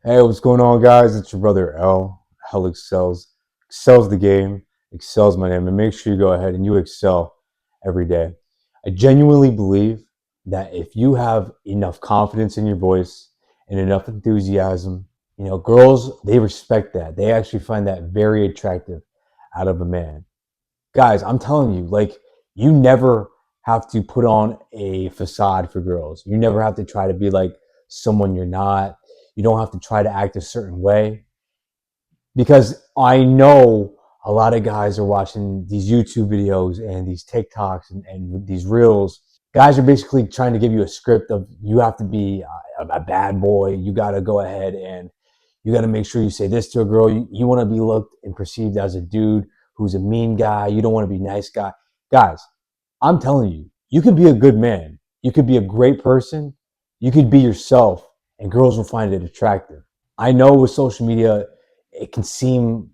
Hey, what's going on, guys? It's your brother L. Hell excels the game, excels my name, and make sure you go ahead and you excel every day. I genuinely believe that if you have enough confidence in your voice and enough enthusiasm, girls, they respect that. They actually find that very attractive out of a man. Guys, I'm telling you, like, you never have to put on a facade for girls. You never have to try to be like someone you're not. You don't have to try to act a certain way because I know a lot of guys are watching these YouTube videos and these TikToks and these reels. Guys are basically trying to give you a script of you have to be a bad boy. You got to go ahead and you got to make sure you say this to a girl. You want to be looked and perceived as a dude who's a mean guy. You don't want to be a nice guy. Guys, I'm telling you, you could be a good man. You could be a great person. You could be yourself, and girls will find it attractive. I know with social media, it can seem,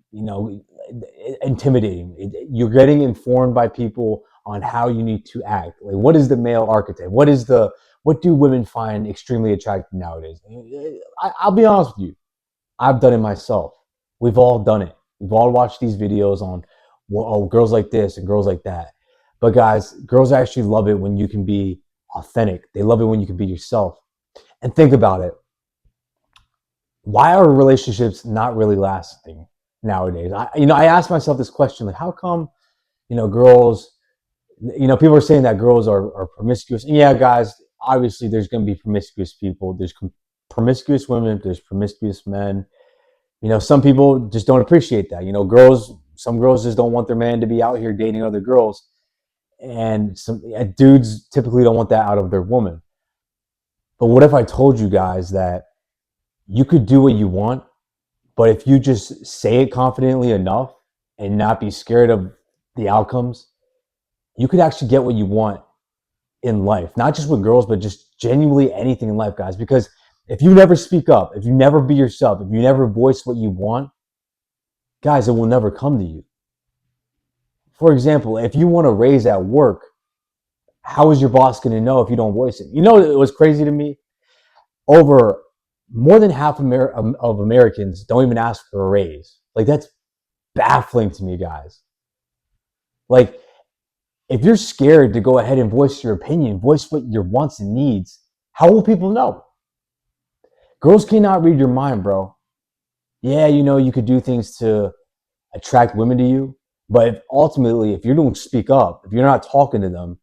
intimidating. You're getting informed by people on how you need to act. Like, what is the male archetype? What do women find extremely attractive nowadays? I'll be honest with you. I've done it myself. We've all done it. We've all watched these videos on, well, oh, girls like this and girls like that. But guys, girls actually love it when you can be authentic. They love it when you can be yourself. And think about it. Why are relationships not really lasting nowadays? I ask myself this question, like, how come, girls, people are saying that girls are promiscuous. And yeah, guys, obviously there's going to be promiscuous people. There's promiscuous women. There's promiscuous men. Some people just don't appreciate that. Some girls just don't want their man to be out here dating other girls. And some dudes typically don't want that out of their woman. But what if I told you guys that you could do what you want, but if you just say it confidently enough and not be scared of the outcomes, you could actually get what you want in life, not just with girls, but just genuinely anything in life, guys. Because if you never speak up, if you never be yourself, if you never voice what you want, guys, it will never come to you. For example, if you want a raise at work, how is your boss going to know if you don't voice it? It was crazy to me. Over more than half of Americans don't even ask for a raise. Like, that's baffling to me, guys. Like, if you're scared to go ahead and voice your opinion, voice what your wants and needs, how will people know? Girls cannot read your mind, bro. Yeah, you could do things to attract women to you, but if you don't speak up, if you're not talking to them,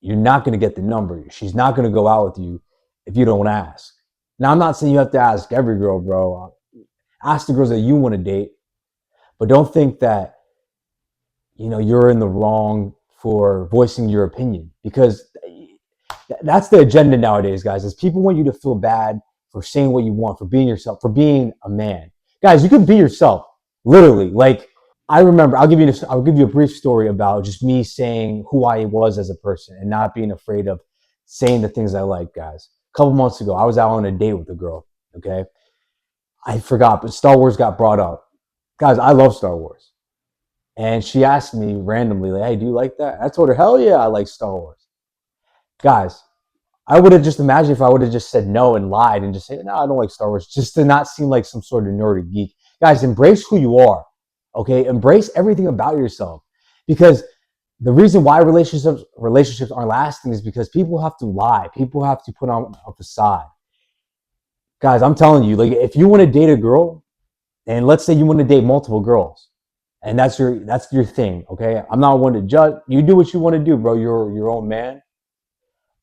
you're not going to get the number. She's not going to go out with you if you don't ask. Now, I'm not saying you have to ask every girl, bro. Ask the girls that you want to date, but don't think that, you're in the wrong for voicing your opinion, because that's the agenda nowadays, guys, is people want you to feel bad for saying what you want, for being yourself, for being a man. Guys, you can be yourself, literally. Like, I remember, I'll give you a brief story about just me saying who I was as a person and not being afraid of saying the things I like, guys. A couple months ago, I was out on a date with a girl, okay? I forgot, but Star Wars got brought up. Guys, I love Star Wars. And she asked me randomly, like, hey, do you like that? I told her, hell yeah, I like Star Wars. Guys, I would have just imagined if I would have just said no and lied and just said, no, I don't like Star Wars, just to not seem like some sort of nerdy geek. Guys, embrace who you are, okay? Embrace everything about yourself. Because the reason why relationships aren't lasting is because people have to lie. People have to put on a facade. Guys, I'm telling you, like, if you want to date a girl, and let's say you want to date multiple girls, and that's your thing, okay? I'm not one to judge. You do what you want to do, bro. You're your own man.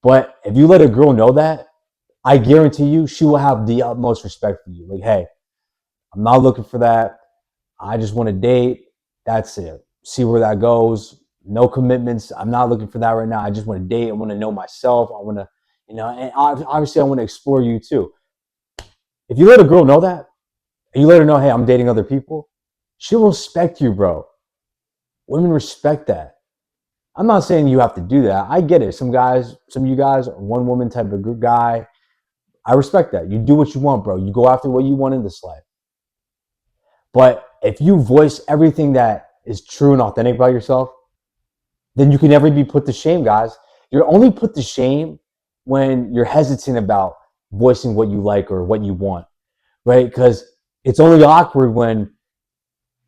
But if you let a girl know that, I guarantee you she will have the utmost respect for you. Like, hey, I'm not looking for that. I just want to date. That's it. See where that goes. No commitments. I'm not looking for that right now. I just want to date. I want to know myself. I want to, and obviously I want to explore you too. If you let a girl know that, and you let her know, hey, I'm dating other people, she'll respect you, bro. Women respect that. I'm not saying you have to do that. I get it. Some of you guys are one woman type of good guy. I respect that. You do what you want, bro. You go after what you want in this life. But if you voice everything that is true and authentic about yourself, then you can never be put to shame, guys. You're only put to shame when you're hesitant about voicing what you like or what you want. right? Because it's only awkward when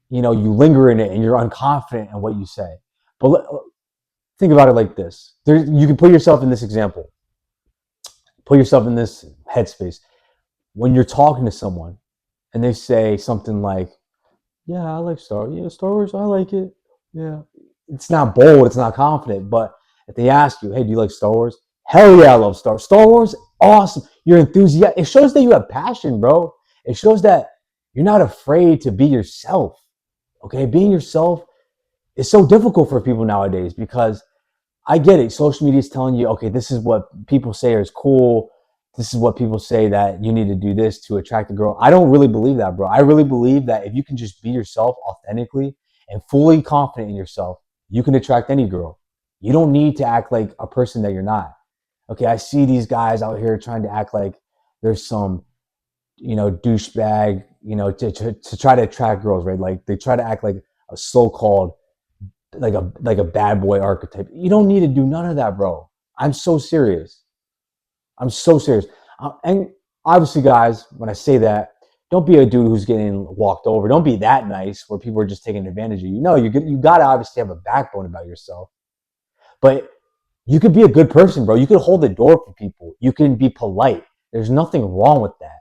you linger in it and you're unconfident in what you say. But think about it like this: you can put yourself in this example, put yourself in this headspace when you're talking to someone and they say something like, "Yeah, I like Star Wars, I like it." Yeah, it's not bold, it's not confident, but if they ask you, "Hey, do you like Star Wars?" Hell yeah, I love Star Wars. Awesome, you're enthusiastic. It shows that you have passion, bro. It shows that you're not afraid to be yourself. Okay, being yourself is so difficult for people nowadays because I get it. Social media is telling you, okay, this is what people say is cool. This is what people say that you need to do this to attract a girl. I don't really believe that, bro. I really believe that if you can just be yourself authentically and fully confident in yourself, you can attract any girl. You don't need to act like a person that you're not. Okay, I see these guys out here trying to act like there's some, douchebag, to try to attract girls, right? Like they try to act like a so-called like a bad boy archetype. You don't need to do none of that, bro. I'm so serious. I'm so serious. And obviously, guys, when I say that, don't be a dude who's getting walked over. Don't be that nice where people are just taking advantage of you. No, you got to obviously have a backbone about yourself. But you could be a good person, bro. You could hold the door for people. You can be polite. There's nothing wrong with that.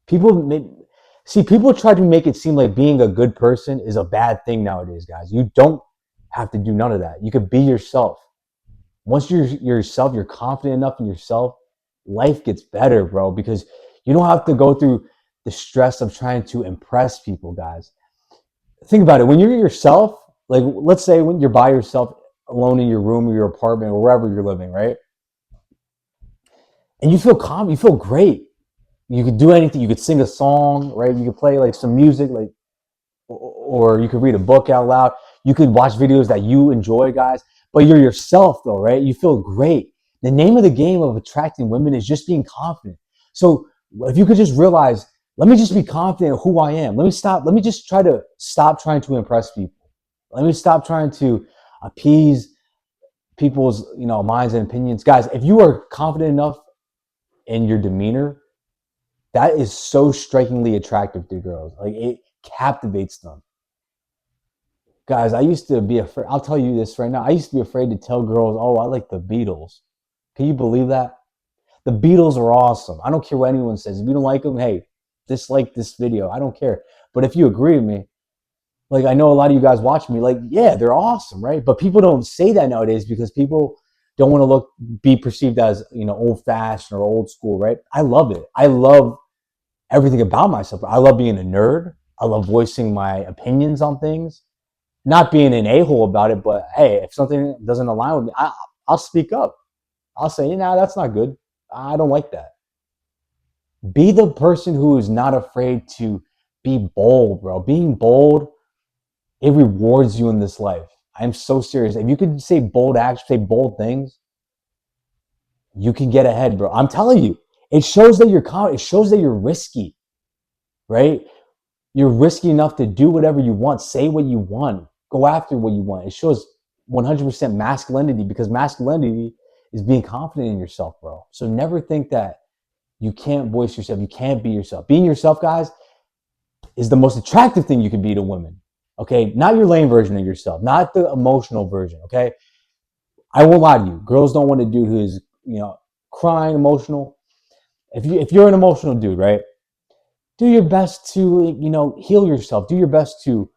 People try to make it seem like being a good person is a bad thing nowadays, guys. You don't have to do none of that. You could be yourself. Once you're yourself, you're confident enough in yourself, life gets better, bro, because you don't have to go through the stress of trying to impress people, guys. Think about it. When you're yourself, like let's say when you're by yourself alone in your room or your apartment or wherever you're living, right? And you feel calm, you feel great. You could do anything. You could sing a song, right? You could play like some music, like, or you could read a book out loud. You could watch videos that you enjoy, guys. But you're yourself, though, right? You feel great. The name of the game of attracting women is just being confident. So if you could just realize, let me just be confident in who I am. Let me just try to stop trying to impress people. Let me stop trying to appease people's, minds and opinions. Guys, if you are confident enough in your demeanor, that is so strikingly attractive to girls. Like it captivates them. Guys, I used to be afraid. I'll tell you this right now. I used to be afraid to tell girls, "Oh, I like the Beatles." Can you believe that? The Beatles are awesome. I don't care what anyone says. If you don't like them, hey, dislike this video. I don't care. But if you agree with me, like I know a lot of you guys watch me, like, yeah, they're awesome, right? But people don't say that nowadays because people don't want to be perceived as, old fashioned or old school, right? I love it. I love everything about myself. I love being a nerd. I love voicing my opinions on things, not being an a-hole about it, but hey, if something doesn't align with me, I'll speak up. I'll say, that's not good. I don't like that. Be the person who is not afraid to be bold, bro. Being bold, it rewards you in this life. I'm so serious. If you could say bold actions, say bold things, you can get ahead, bro. I'm telling you, it shows that you're confident. It shows that you're risky, right? You're risky enough to do whatever you want, say what you want, go after what you want. It shows 100% masculinity because masculinity is being confident in yourself, bro. So never think that you can't voice yourself. You can't be yourself. Being yourself, guys, is the most attractive thing you can be to women. Okay, not your lame version of yourself, not the emotional version. Okay, I won't lie to you. Girls don't want a dude who is, crying, emotional. If you're an emotional dude, right? Do your best to, heal yourself. Do your best to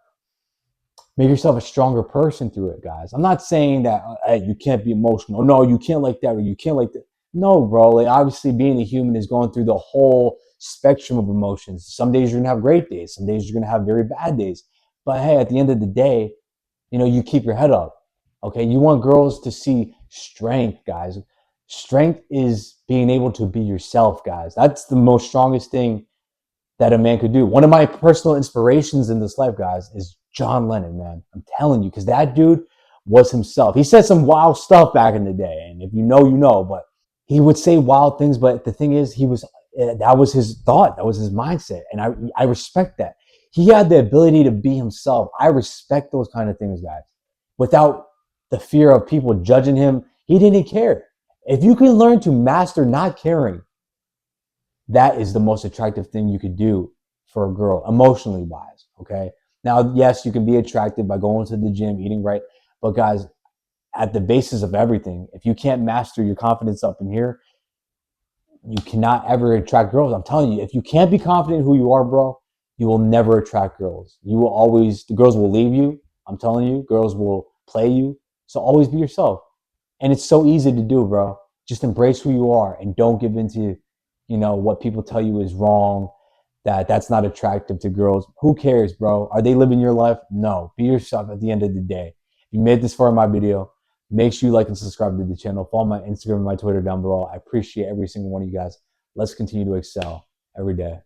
make yourself a stronger person through it, guys. I'm not saying that hey, you can't be emotional. No, you can't like that or you can't like that. No, bro. Like obviously, being a human is going through the whole spectrum of emotions. Some days you're gonna have great days. Some days you're gonna have very bad days. But hey, at the end of the day, you keep your head up. Okay, you want girls to see strength, guys. Strength is being able to be yourself, guys. That's the most strongest thing that a man could do. One of my personal inspirations in this life, guys, is John Lennon, man. I'm telling you, because that dude was himself. He said some wild stuff back in the day, and if you know, you know. But he would say wild things. But the thing is, that was his thought, that was his mindset, and I respect that. He had the ability to be himself. I respect those kind of things, guys. Without the fear of people judging him, he didn't care. If you can learn to master not caring, that is the most attractive thing you could do for a girl, emotionally wise. Okay. Now, yes, you can be attracted by going to the gym, eating right. But guys, at the basis of everything, if you can't master your confidence up in here, you cannot ever attract girls. I'm telling you, if you can't be confident in who you are, bro, you will never attract girls. You will always, the girls will leave you. I'm telling you, girls will play you. So always be yourself. And it's so easy to do, bro. Just embrace who you are and don't give into, what people tell you is wrong, that's not attractive to girls. Who cares, bro? Are they living your life? No. Be yourself at the end of the day. If you made this far in my video, make sure you like and subscribe to the channel. Follow my Instagram and my Twitter down below. I appreciate every single one of you guys. Let's continue to excel every day.